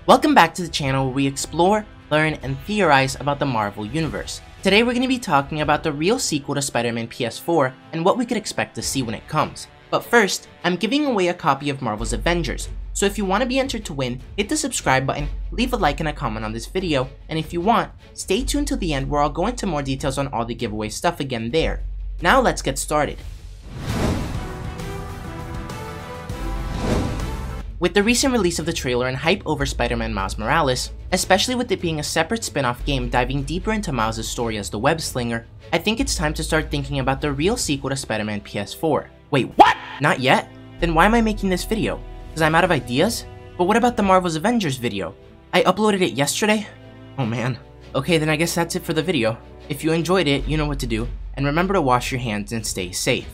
Welcome back to the channel where we explore, learn, and theorize about the Marvel Universe. Today we're going to be talking about the real sequel to Spider-Man PS4 and what we could expect to see when it comes. But first, I'm giving away a copy of Marvel's Avengers, so if you want to be entered to win, hit the subscribe button, leave a like and a comment on this video, and if you want, stay tuned till the end where I'll go into more details on all the giveaway stuff again there. Now let's get started. With the recent release of the trailer and hype over Spider-Man Miles Morales, especially with it being a separate spin-off game diving deeper into Miles' story as the Web-Slinger, I think it's time to start thinking about the real sequel to Spider-Man PS4. Wait, what? Not yet? Then why am I making this video? Because I'm out of ideas? But what about the Marvel's Avengers video? I uploaded it yesterday? Oh man. Okay, then I guess that's it for the video. If you enjoyed it, you know what to do, and remember to wash your hands and stay safe.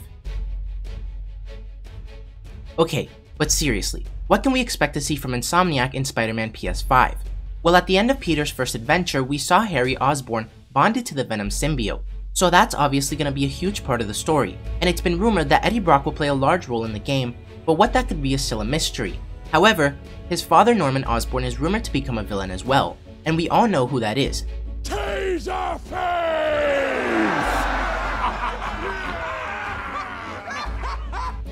Okay, but seriously, what can we expect to see from Insomniac in Spider-Man PS5? Well, at the end of Peter's first adventure, we saw Harry Osborn bonded to the Venom symbiote. So that's obviously going to be a huge part of the story, and it's been rumored that Eddie Brock will play a large role in the game, but what that could be is still a mystery. However, his father Norman Osborn is rumored to become a villain as well, and we all know who that is.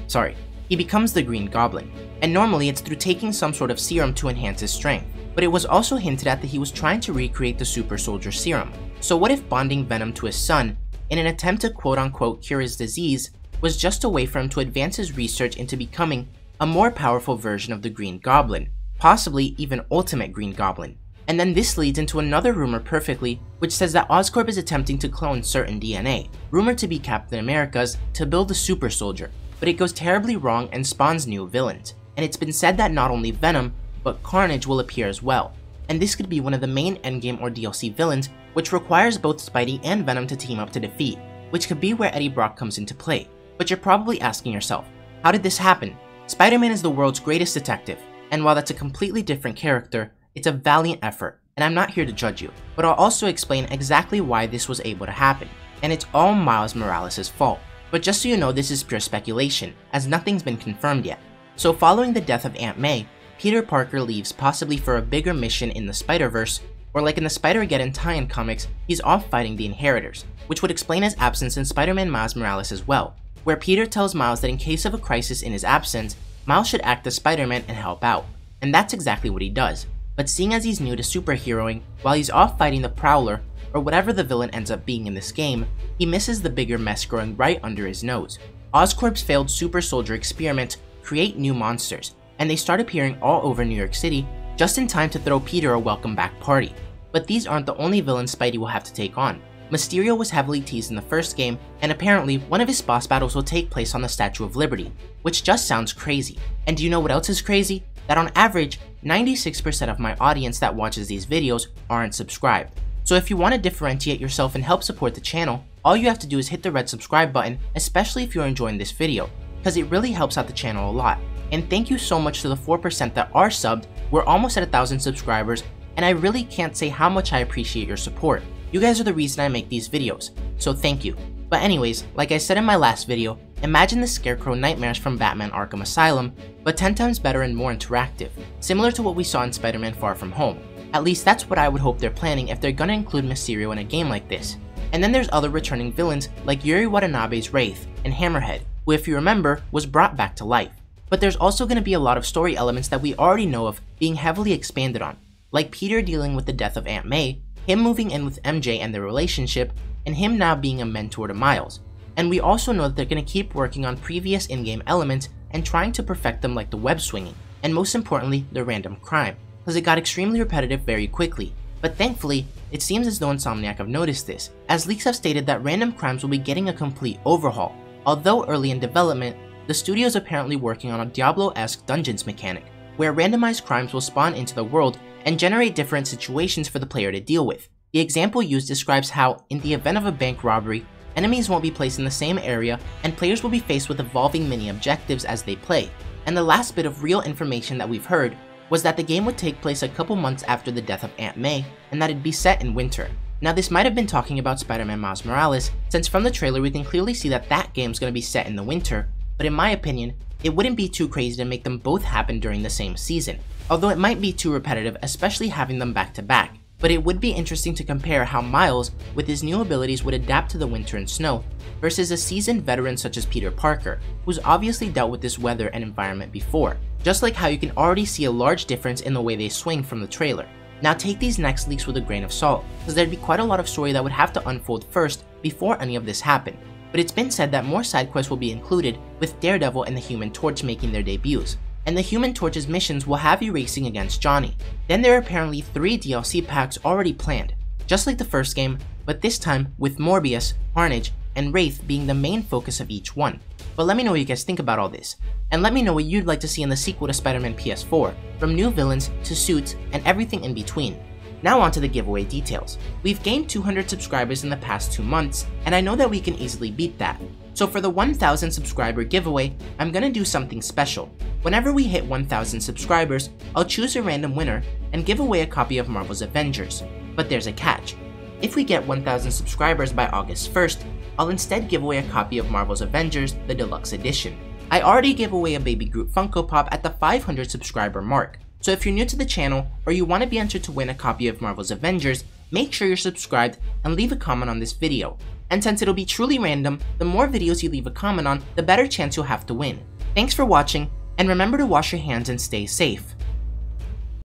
Sorry, he becomes the Green Goblin, and normally it's through taking some sort of serum to enhance his strength, but it was also hinted at that he was trying to recreate the super soldier serum. So what if bonding Venom to his son, in an attempt to quote-unquote cure his disease, was just a way for him to advance his research into becoming a more powerful version of the Green Goblin, possibly even Ultimate Green Goblin. And then this leads into another rumor perfectly, which says that Oscorp is attempting to clone certain DNA, rumored to be Captain America's, to build a super soldier, but it goes terribly wrong and spawns new villains. And it's been said that not only Venom, but Carnage will appear as well, and this could be one of the main endgame or DLC villains, which requires both Spidey and Venom to team up to defeat, which could be where Eddie Brock comes into play. But you're probably asking yourself, how did this happen? Spider-Man is the world's greatest detective, and while that's a completely different character, it's a valiant effort, and I'm not here to judge you, but I'll also explain exactly why this was able to happen, and it's all Miles Morales' fault. But just so you know, this is pure speculation, as nothing's been confirmed yet. So following the death of Aunt May, Peter Parker leaves possibly for a bigger mission in the Spider-Verse, or like in the Spider-Geddon tie-in comics, he's off fighting the Inheritors, which would explain his absence in Spider-Man Miles Morales as well, where Peter tells Miles that in case of a crisis in his absence, Miles should act as Spider-Man and help out, and that's exactly what he does. But seeing as he's new to superheroing, while he's off fighting the Prowler, or whatever the villain ends up being in this game, he misses the bigger mess growing right under his nose. Oscorp's failed super soldier experiment create new monsters, and they start appearing all over New York City just in time to throw Peter a welcome back party. But these aren't the only villains Spidey will have to take on. Mysterio was heavily teased in the first game, and apparently one of his boss battles will take place on the Statue of Liberty, which just sounds crazy. And do you know what else is crazy? That on average, 96% of my audience that watches these videos aren't subscribed. So if you want to differentiate yourself and help support the channel, all you have to do is hit the red subscribe button, especially if you're enjoying this video, because it really helps out the channel a lot. And thank you so much to the 4% that are subbed. We're almost at 1,000 subscribers, and I really can't say how much I appreciate your support. You guys are the reason I make these videos, so thank you. But anyways, like I said in my last video, imagine the Scarecrow nightmares from Batman Arkham Asylum, but 10 times better and more interactive, similar to what we saw in Spider-Man Far From Home. At least that's what I would hope they're planning if they're gonna include Mysterio in a game like this. And then there's other returning villains like Yuri Watanabe's Wraith and Hammerhead, who if you remember, was brought back to life. But there's also going to be a lot of story elements that we already know of being heavily expanded on, like Peter dealing with the death of Aunt May, him moving in with MJ and their relationship, and him now being a mentor to Miles. And we also know that they're going to keep working on previous in-game elements and trying to perfect them, like the web swinging, and most importantly, the random crime, because it got extremely repetitive very quickly. But thankfully, it seems as though Insomniac have noticed this, as leaks have stated that random crimes will be getting a complete overhaul. Although early in development, the studio is apparently working on a Diablo-esque dungeons mechanic, where randomized crimes will spawn into the world and generate different situations for the player to deal with. The example used describes how, in the event of a bank robbery, enemies won't be placed in the same area and players will be faced with evolving mini objectives as they play. And the last bit of real information that we've heard was that the game would take place a couple months after the death of Aunt May, and that it'd be set in winter. Now this might have been talking about Spider-Man Miles Morales, since from the trailer we can clearly see that that game's gonna be set in the winter, but in my opinion, it wouldn't be too crazy to make them both happen during the same season, although it might be too repetitive, especially having them back to back. But it would be interesting to compare how Miles, with his new abilities, would adapt to the winter and snow, versus a seasoned veteran such as Peter Parker, who's obviously dealt with this weather and environment before, just like how you can already see a large difference in the way they swing from the trailer. Now take these next leaks with a grain of salt, because there'd be quite a lot of story that would have to unfold first before any of this happened. But it's been said that more side quests will be included, with Daredevil and the Human Torch making their debuts, and the Human Torch's missions will have you racing against Johnny. Then there are apparently 3 DLC packs already planned, just like the first game, but this time with Morbius, Carnage, and Wraith being the main focus of each one. But let me know what you guys think about all this, and let me know what you'd like to see in the sequel to Spider-Man PS4, from new villains to suits and everything in between. Now on to the giveaway details. We've gained 200 subscribers in the past 2 months, and I know that we can easily beat that. So for the 1000 subscriber giveaway, I'm gonna do something special. Whenever we hit 1000 subscribers, I'll choose a random winner and give away a copy of Marvel's Avengers. But there's a catch. If we get 1000 subscribers by August 1st, I'll instead give away a copy of Marvel's Avengers, the Deluxe Edition. I already gave away a Baby Groot Funko Pop at the 500 subscriber mark. So if you're new to the channel, or you want to be entered to win a copy of Marvel's Avengers, make sure you're subscribed and leave a comment on this video. And since it'll be truly random, the more videos you leave a comment on, the better chance you'll have to win. Thanks for watching, and remember to wash your hands and stay safe.